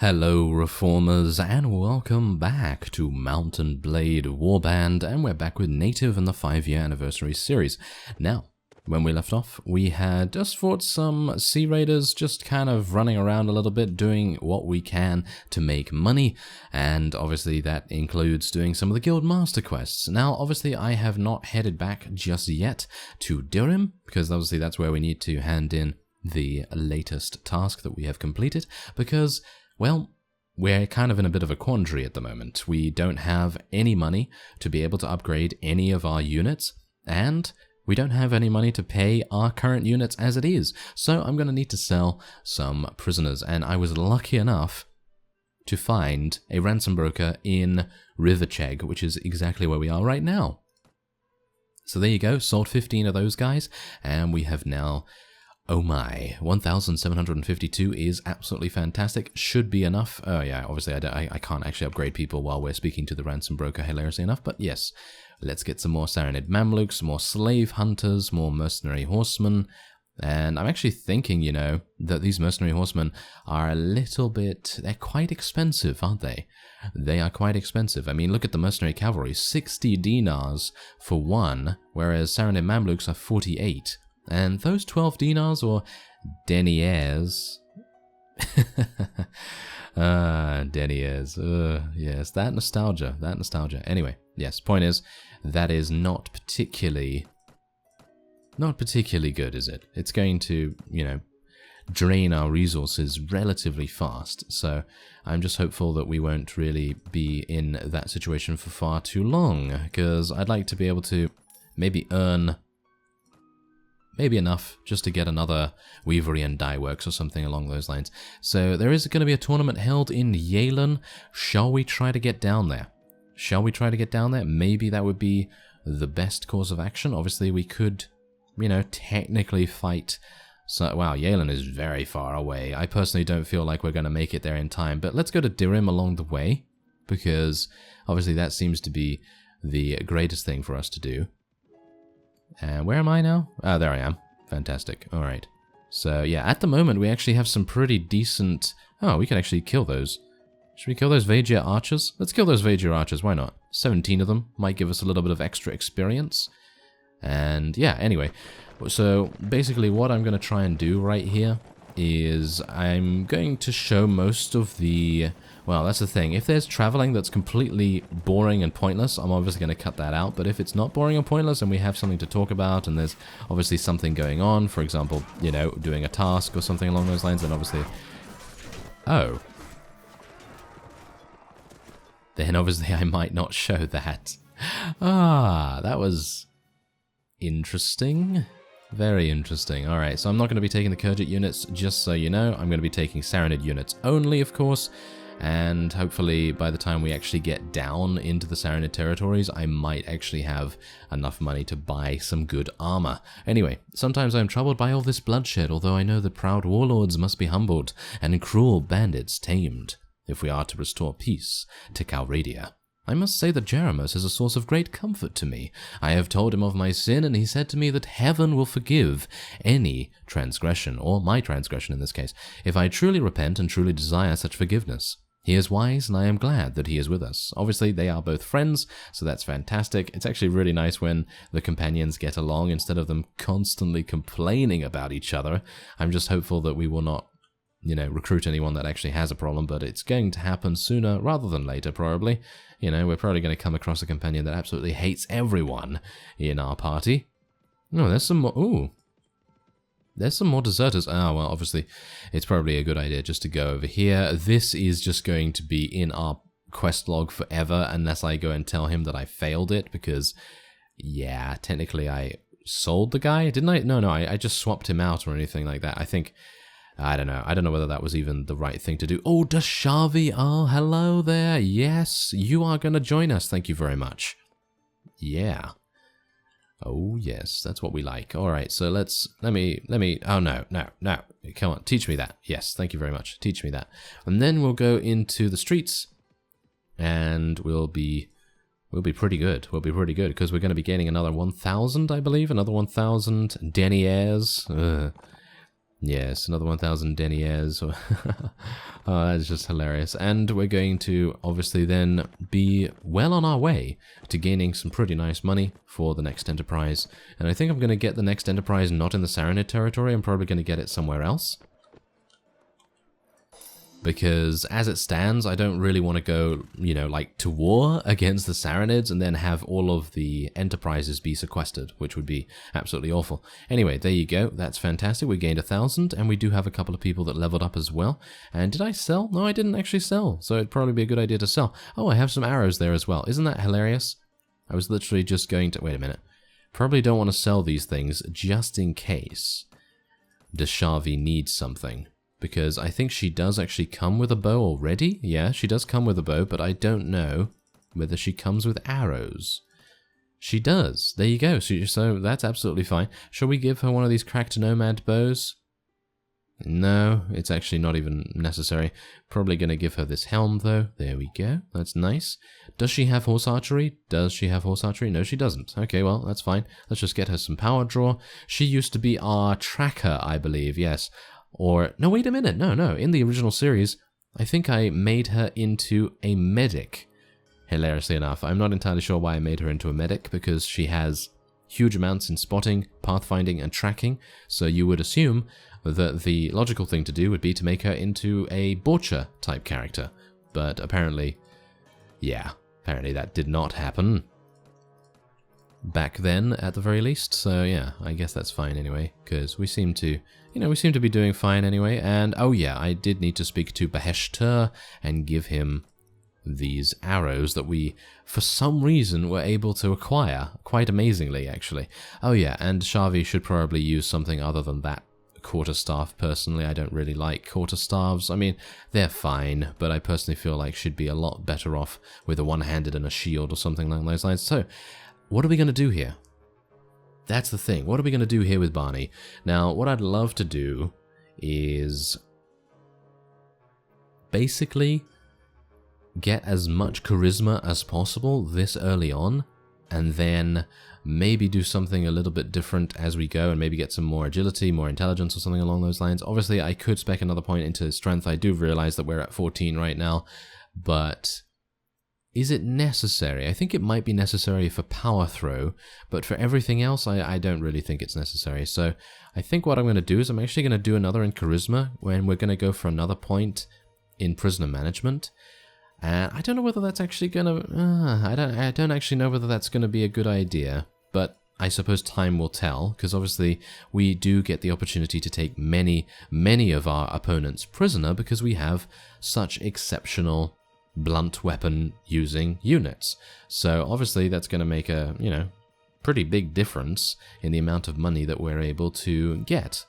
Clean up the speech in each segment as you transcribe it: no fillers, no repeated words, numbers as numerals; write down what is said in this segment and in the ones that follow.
Hello Reformers and welcome back to Mountain Blade Warband, and we're back with Native and the 5-year anniversary series. Now, when we left off, we had just fought some Sea Raiders, just kind of running around a little bit, doing what we can to make money, and obviously that includes doing some of the Guild Master quests. Now, obviously I have not headed back just yet to Durham, because obviously that's where we need to hand in the latest task that we have completed, because well, we're kind of in a bit of a quandary at the moment. We don't have any money to be able to upgrade any of our units, and we don't have any money to pay our current units as it is. So I'm going to need to sell some prisoners, and I was lucky enough to find a ransom broker in Riverchegg, which is exactly where we are right now. So there you go, sold 15 of those guys, and we have now... oh my, 1,752 is absolutely fantastic. Should be enough. Oh yeah, obviously I can't actually upgrade people while we're speaking to the ransom broker, hilariously enough. But yes, let's get some more Saranid Mamluks, more slave hunters, more mercenary horsemen. And I'm actually thinking, you know, that these mercenary horsemen are a little bit... they're quite expensive, aren't they? They are quite expensive. I mean, look at the mercenary cavalry, 60 dinars for one, whereas Saranid Mamluks are 48. And those 12 dinars, or deniers, deniers, yes, that nostalgia. Anyway, yes, point is, that is not particularly good, is it? It's going to, you know, drain our resources relatively fast, so I'm just hopeful that we won't really be in that situation for far too long, because I'd like to be able to maybe earn... maybe enough just to get another Weavery and Dye Works or something along those lines. So there is going to be a tournament held in Yalen. Shall we try to get down there? Maybe that would be the best course of action. Obviously we could, you know, technically fight... so, wow, Yalen is very far away. I personally don't feel like we're going to make it there in time. But let's go to Dirim along the way, because obviously that seems to be the greatest thing for us to do. And where am I now? Ah, there I am. Fantastic. Alright. So, yeah, at the moment we actually have some pretty decent... oh, we can actually kill those. Should we kill those Vaegir archers? Let's kill those Vaegir archers, why not? 17 of them might give us a little bit of extra experience. And, yeah, anyway. So, basically what I'm going to try and do right here is I'm going to show most of the... well, that's the thing. If there's traveling that's completely boring and pointless, I'm obviously going to cut that out. But if it's not boring or pointless and we have something to talk about and there's obviously something going on, for example, you know, doing a task or something along those lines, then obviously... oh. Then obviously I might not show that. Ah, that was interesting. Very interesting. Alright, so I'm not going to be taking the Kurjit units, just so you know. I'm going to be taking Saranid units only, of course. And hopefully by the time we actually get down into the Saranid territories, I might actually have enough money to buy some good armor. Anyway, sometimes I'm troubled by all this bloodshed, although I know the proud warlords must be humbled and cruel bandits tamed, if we are to restore peace to Calradia. I must say that Jeremus is a source of great comfort to me. I have told him of my sin, and he said to me that heaven will forgive any transgression, or my transgression in this case, if I truly repent and truly desire such forgiveness. He is wise, and I am glad that he is with us. Obviously, they are both friends, so that's fantastic. It's actually really nice when the companions get along, instead of them constantly complaining about each other. I'm just hopeful that we will not, you know, recruit anyone that actually has a problem, but it's going to happen sooner rather than later, probably. You know, we're probably going to come across a companion that absolutely hates everyone in our party. Oh, there's some more... ooh. There's some more deserters. Ah, well, obviously, it's probably a good idea just to go over here. This is just going to be in our quest log forever, unless I go and tell him that I failed it, because, yeah, technically I sold the guy, didn't I? No, I just swapped him out or anything like that. I think... I don't know whether that was even the right thing to do. Oh, Dashavi, oh, hello there. Yes, you are going to join us. Thank you very much. Yeah. Oh, yes, that's what we like. All right, so let me, oh, no. Come on, teach me that. Yes, thank you very much. Teach me that. And then we'll go into the streets, and we'll be pretty good. We'll be pretty good, because we're going to be gaining another 1,000, I believe. Another 1,000 deniers. Yes, another 1,000 deniers. Oh, that's just hilarious. And we're going to obviously then be well on our way to gaining some pretty nice money for the next enterprise. And I think I'm going to get the next enterprise not in the Saranid territory. I'm probably going to get it somewhere else. Because as it stands, I don't really want to go, you know, like to war against the Saranids and then have all of the enterprises be sequestered, which would be absolutely awful. Anyway, there you go. That's fantastic. We gained 1,000, and we do have a couple of people that leveled up as well. And did I sell? No, I didn't actually sell, so it'd probably be a good idea to sell. Oh, I have some arrows there as well. Isn't that hilarious? I was literally just going to... Wait a minute. Probably don't want to sell these things just in case Deshavi needs something. Because I think she does actually come with a bow already. Yeah, she does come with a bow, but I don't know whether she comes with arrows. She does. There you go. So that's absolutely fine. Shall we give her one of these cracked nomad bows? No, it's actually not even necessary. Probably going to give her this helm, though. There we go. That's nice. Does she have horse archery? Does she have horse archery? No, she doesn't. Okay, well, that's fine. Let's just get her some power draw. She used to be our tracker, I believe. Yes. Or, no, wait a minute, no, in the original series, I think I made her into a medic, hilariously enough. I'm not entirely sure why I made her into a medic, because she has huge amounts in spotting, pathfinding, and tracking, so you would assume that the logical thing to do would be to make her into a Borcher-type character, but apparently that did not happen. Back then, at the very least, so yeah, I guess that's fine anyway, because we seem to be doing fine anyway, and oh yeah, I did need to speak to Beheshtur and give him these arrows that we, for some reason, were able to acquire, quite amazingly, actually. Oh yeah, and Shavi should probably use something other than that quarterstaff. Personally, I don't really like quarterstaffs. I mean, they're fine, but I personally feel like she'd be a lot better off with a one-handed and a shield or something along those lines. So, what are we going to do here? That's the thing. What are we going to do here with Barney? Now, what I'd love to do is basically get as much charisma as possible this early on, and then maybe do something a little bit different as we go, and maybe get some more agility, more intelligence, or something along those lines. Obviously, I could spec another point into strength. I do realize that we're at 14 right now, but... is it necessary? I think it might be necessary for power throw, but for everything else, I don't really think it's necessary. So I think what I'm going to do is I'm actually going to do another in charisma, when we're going to go for another point in prisoner management. And I don't know whether that's actually going to... I don't actually know whether that's going to be a good idea, but I suppose time will tell, because obviously we do get the opportunity to take many of our opponents prisoner because we have such exceptional blunt weapon using units. So obviously that's going to make a, pretty big difference in the amount of money that we're able to get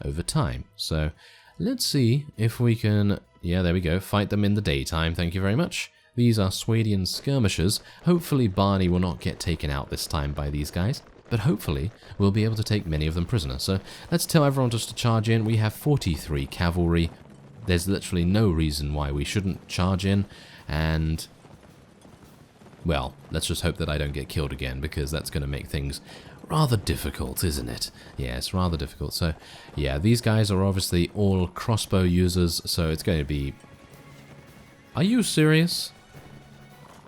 over time. So let's see if we can, yeah, there we go, fight them in the daytime. Thank you very much. These are Swadian skirmishers. Hopefully Barney will not get taken out this time by these guys, but hopefully we'll be able to take many of them prisoner. So let's tell everyone just to charge in. We have 43 cavalry. There's literally no reason why we shouldn't charge in, and, well, let's just hope that I don't get killed again, because that's going to make things rather difficult, isn't it? Yeah, it's rather difficult. So, yeah, these guys are obviously all crossbow users, so it's going to be... Are you serious?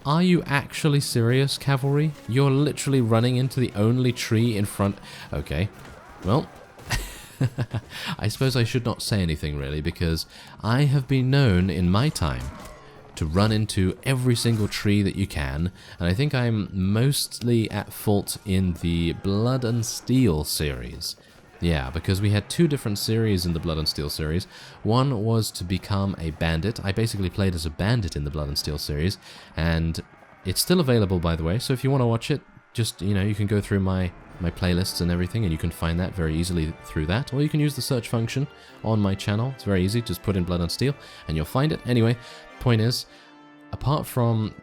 Are you actually serious, cavalry? You're literally running into the only tree in front... Okay, well... I suppose I should not say anything really, because I have been known in my time to run into every single tree that you can, and I think I'm mostly at fault in the Blood and Steel series. Yeah, because we had two different series in the Blood and Steel series. One was to become a bandit. I basically played as a bandit in the Blood and Steel series, and it's still available, by the way, so if you want to watch it, just, you can go through my playlists and everything, and you can find that very easily through that, or you can use the search function on my channel. It's very easy, just put in Blood and Steel and you'll find it. Anyway, point is, apart from,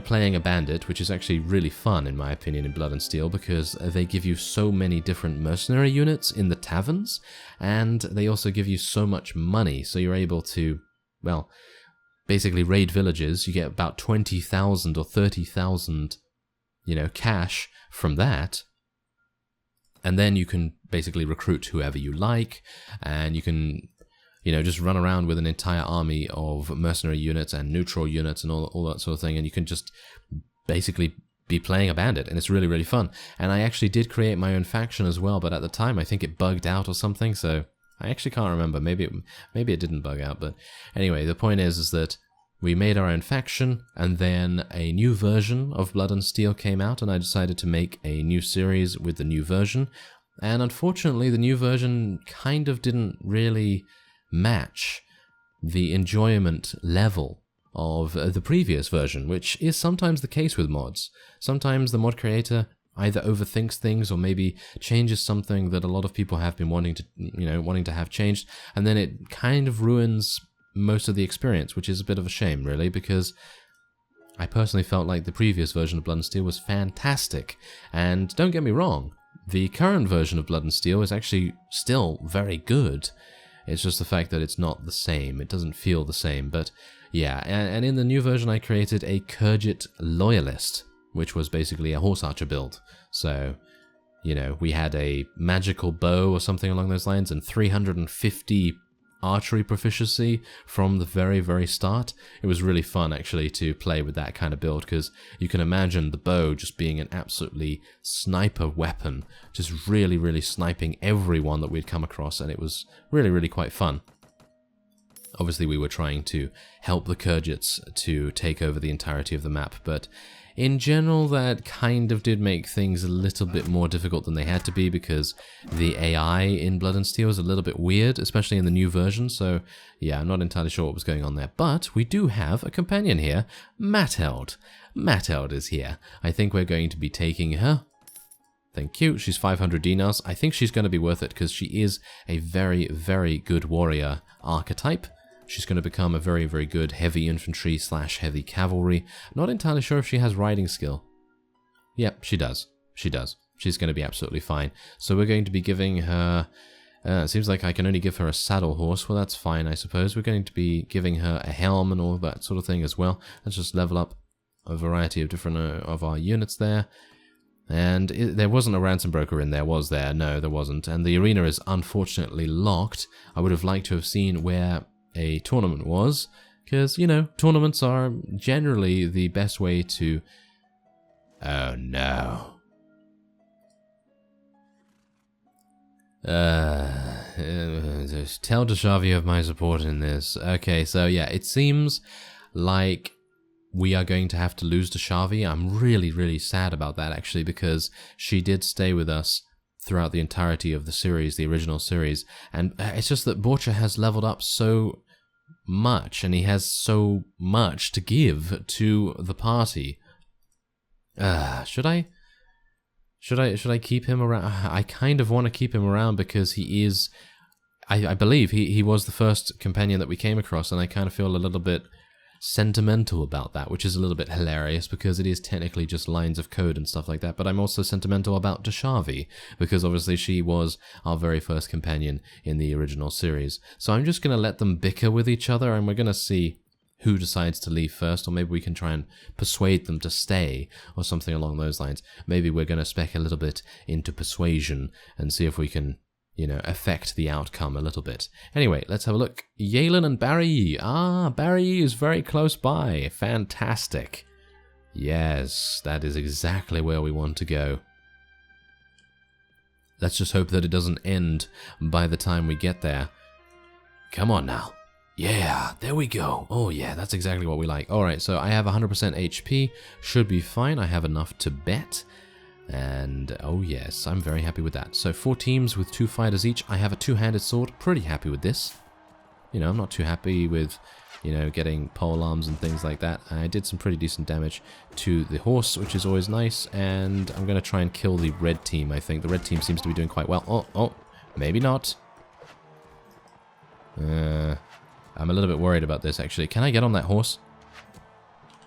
playing a bandit, which is actually really fun in my opinion in Blood and Steel, because they give you so many different mercenary units in the taverns, and they also give you so much money, so you're able to, well, basically raid villages. You get about 20,000 or 30,000, cash from that. And then you can basically recruit whoever you like, and you can, you know, just run around with an entire army of mercenary units and neutral units and all that sort of thing, and you can just basically be playing a bandit, and it's really, really fun. And I actually did create my own faction as well, but at the time I think it bugged out or something, so I actually can't remember. Maybe it didn't bug out, but anyway, the point is that we made our own faction, and then a new version of Blood and Steel came out, and I decided to make a new series with the new version. And unfortunately, the new version kind of didn't really match the enjoyment level of the previous version, which is sometimes the case with mods. Sometimes the mod creator either overthinks things or maybe changes something that a lot of people have been wanting to have changed, and then it kind of ruins most of the experience, which is a bit of a shame, really, because I personally felt like the previous version of Blood and Steel was fantastic. And don't get me wrong, the current version of Blood and Steel is actually still very good. It's just the fact that it's not the same. It doesn't feel the same. But yeah, and in the new version I created a Khergit Loyalist, which was basically a horse archer build. So, you know, we had a magical bow or something along those lines and 350 archery proficiency from the very, very start. It was really fun, actually, to play with that kind of build, because you can imagine the bow just being an absolutely sniper weapon, just really, really sniping everyone that we'd come across, and it was really, really quite fun. Obviously, we were trying to help the Khergits to take over the entirety of the map, but in general, that kind of did make things a little bit more difficult than they had to be, because the AI in Blood and Steel is a little bit weird, especially in the new version, so yeah, I'm not entirely sure what was going on there. But we do have a companion here, Beartilde. Beartilde is here. I think we're going to be taking her. Thank you. She's 500 dinars. I think she's going to be worth it, because she is a very, very good warrior archetype. She's going to become a very, very good heavy infantry / heavy cavalry. Not entirely sure if she has riding skill. Yep, she does. She does. She's going to be absolutely fine. So we're going to be giving her... it seems like I can only give her a saddle horse. Well, that's fine, I suppose. We're going to be giving her a helm and all that sort of thing as well. Let's just level up a variety of different of our units there. And there wasn't a ransom broker in there, was there? No, there wasn't. And the arena is unfortunately locked. I would have liked to have seen where a tournament was, because, you know, tournaments are generally the best way to... Oh no. Just tell Deshavi of my support in this. Okay, so yeah, it seems like we are going to have to lose Deshavi. I'm really, really sad about that, actually, because she did stay with us throughout the entirety of the series, the original series, and it's just that Borcha has leveled up so much, and he has so much to give to the party. Should I keep him around? I kind of want to keep him around because he is, I believe he was the first companion that we came across, and I kind of feel a little bit sentimental about that, which is a little bit hilarious because it is technically just lines of code and stuff like that. But I'm also sentimental about Deshavi because obviously she was our very first companion in the original series. So I'm just going to let them bicker with each other, and we're going to see who decides to leave first, or maybe we can try and persuade them to stay or something along those lines. Maybe we're going to spec a little bit into persuasion and see if we can, you know, affect the outcome a little bit. Anyway, let's have a look. Yelan and Barry. Ah, Barry is very close by. Fantastic. Yes, that is exactly where we want to go. Let's just hope that it doesn't end by the time we get there. Come on now. Yeah, there we go. Oh yeah, that's exactly what we like. Alright, so I have 100% HP. Should be fine. I have enough to bet. And, oh yes, I'm very happy with that. So 4 teams with 2 fighters each. I have a 2-handed sword. Pretty happy with this. You know, I'm not too happy with, you know, getting pole arms and things like that. I did some pretty decent damage to the horse, which is always nice. And I'm going to try and kill the red team, I think. The red team seems to be doing quite well. Oh, maybe not. I'm a little bit worried about this, actually. Can I get on that horse?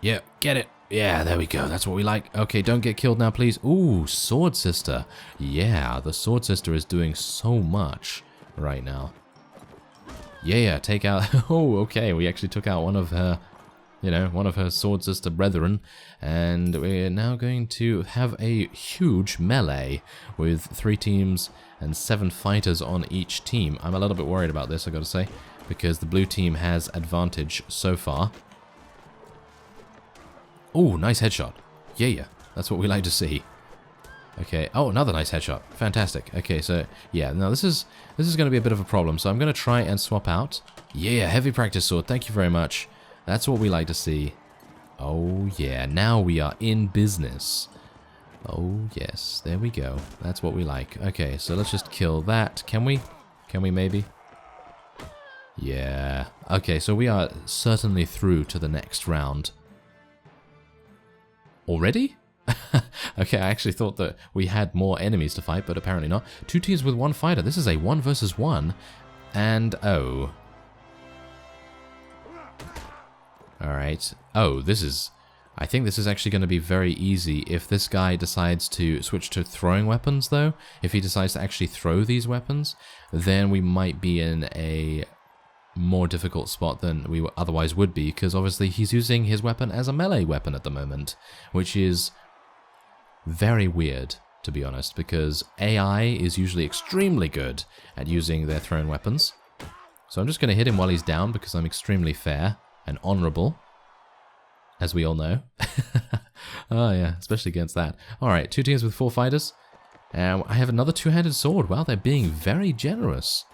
Yeah, get it. Yeah, there we go. That's what we like. Okay, don't get killed now, please. Ooh, Sword Sister. Yeah, the Sword Sister is doing so much right now. Yeah, take out... Oh, okay, we actually took out one of her you know, one of her sword sister brethren, and we're now going to have a huge melee with 3 teams and 7 fighters on each team. I'm a little bit worried about this, I gotta say, because the blue team has advantage so far. Oh, nice headshot. Yeah, that's what we like to see. Okay, oh, another nice headshot. Fantastic. Okay, so, yeah, now this is going to be a bit of a problem, so I'm going to try and swap out. Yeah, heavy practice sword, thank you very much. That's what we like to see. Oh, yeah, now we are in business. Oh, yes, there we go. That's what we like. Okay, so let's just kill that. Can we? Can we maybe? Yeah. Okay, so we are certainly through to the next round. Already? Okay, I actually thought that we had more enemies to fight, but apparently not. 2 teams with 1 fighter. This is a 1 versus 1. And, oh. Alright. Oh, this is... I think this is actually going to be very easy if this guy decides to switch to throwing weapons, though. If he decides to actually throw these weapons, then we might be in a more difficult spot than we otherwise would be, because obviously he's using his weapon as a melee weapon at the moment, which is very weird, to be honest, because AI is usually extremely good at using their thrown weapons. So I'm just going to hit him while he's down, because I'm extremely fair and honorable, as we all know. Oh yeah, especially against that. Alright, 2 teams with 4 fighters. And I have another 2-handed sword. Wow, they're being very generous.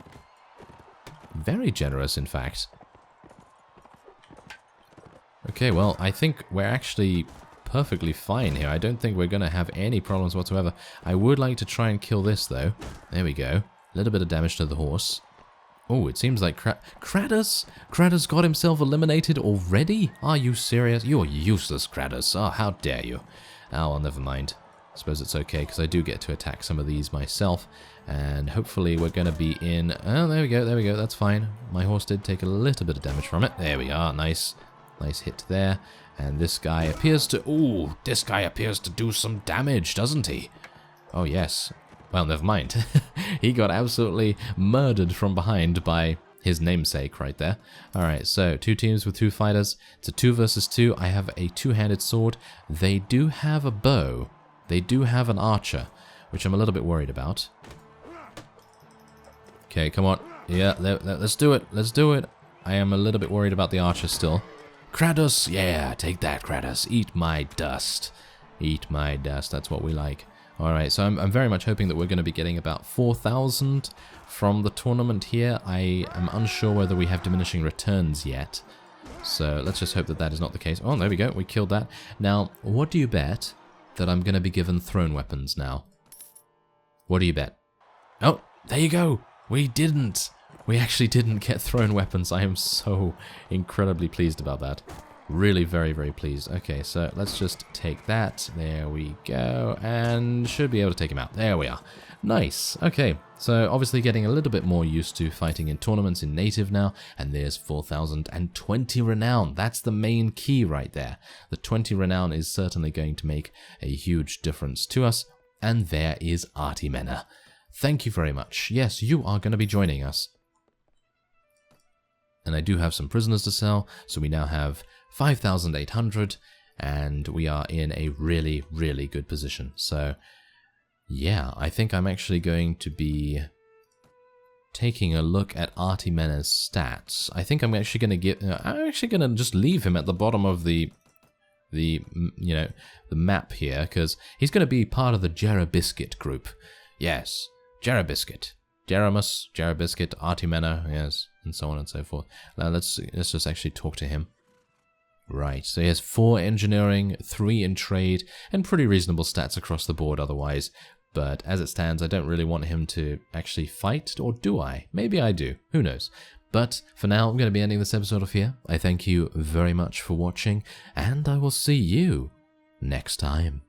Very generous, in fact. Okay, well, I think we're actually perfectly fine here. I don't think we're going to have any problems whatsoever. I would like to try and kill this, though. There we go. A little bit of damage to the horse. Oh, it seems like Kratos got himself eliminated already? Are you serious? You're useless, Kratos. Oh, how dare you. Oh, well, never mind. I suppose it's okay, because I do get to attack some of these myself. And hopefully we're going to be in... Oh, there we go, that's fine. My horse did take a little bit of damage from it. There we are, nice. Nice hit there. And this guy appears to... Ooh, this guy appears to do some damage, doesn't he? Oh, yes. Well, never mind. He got absolutely murdered from behind by his namesake right there. Alright, so 2 teams with 2 fighters. It's a 2 versus 2. I have a 2-handed sword. They do have a bow. They do have an archer, which I'm a little bit worried about. Okay, come on. Yeah, let's do it. Let's do it. I am a little bit worried about the archer still. Kratos, yeah, take that, Kratos. Eat my dust. Eat my dust, that's what we like. Alright, so I'm very much hoping that we're going to be getting about 4,000 from the tournament here. I am unsure whether we have diminishing returns yet. So let's just hope that that is not the case. Oh, there we go, we killed that. Now, what do you bet that I'm going to be given thrown weapons now? What do you bet? Oh, there you go. We didn't. We actually didn't get thrown weapons. I am so incredibly pleased about that. Really very, very pleased. Okay, so let's just take that. There we go. And should be able to take him out. There we are. Nice. Okay, so obviously getting a little bit more used to fighting in tournaments in native now. And there's 4,020 renown. That's the main key right there. The 20 renown is certainly going to make a huge difference to us. And there is Artimena. Thank you very much. Yes, you are going to be joining us. And I do have some prisoners to sell, so we now have 5,800, and we are in a really, really good position. So, yeah, I think I'm actually going to be taking a look at Artimena's stats. I think I'm actually going to just leave him at the bottom of the map here, because he's going to be part of the Jerabiscuit group. Yes, Jerabiscuit. Jeramus, Jerabiscuit, Artimena, yes, and so on and so forth. Now let's just actually talk to him. Right, so he has 4 engineering, 3 in trade, and pretty reasonable stats across the board otherwise. But as it stands, I don't really want him to actually fight, or do I? Maybe I do, who knows. But for now, I'm going to be ending this episode off here. I thank you very much for watching, and I will see you next time.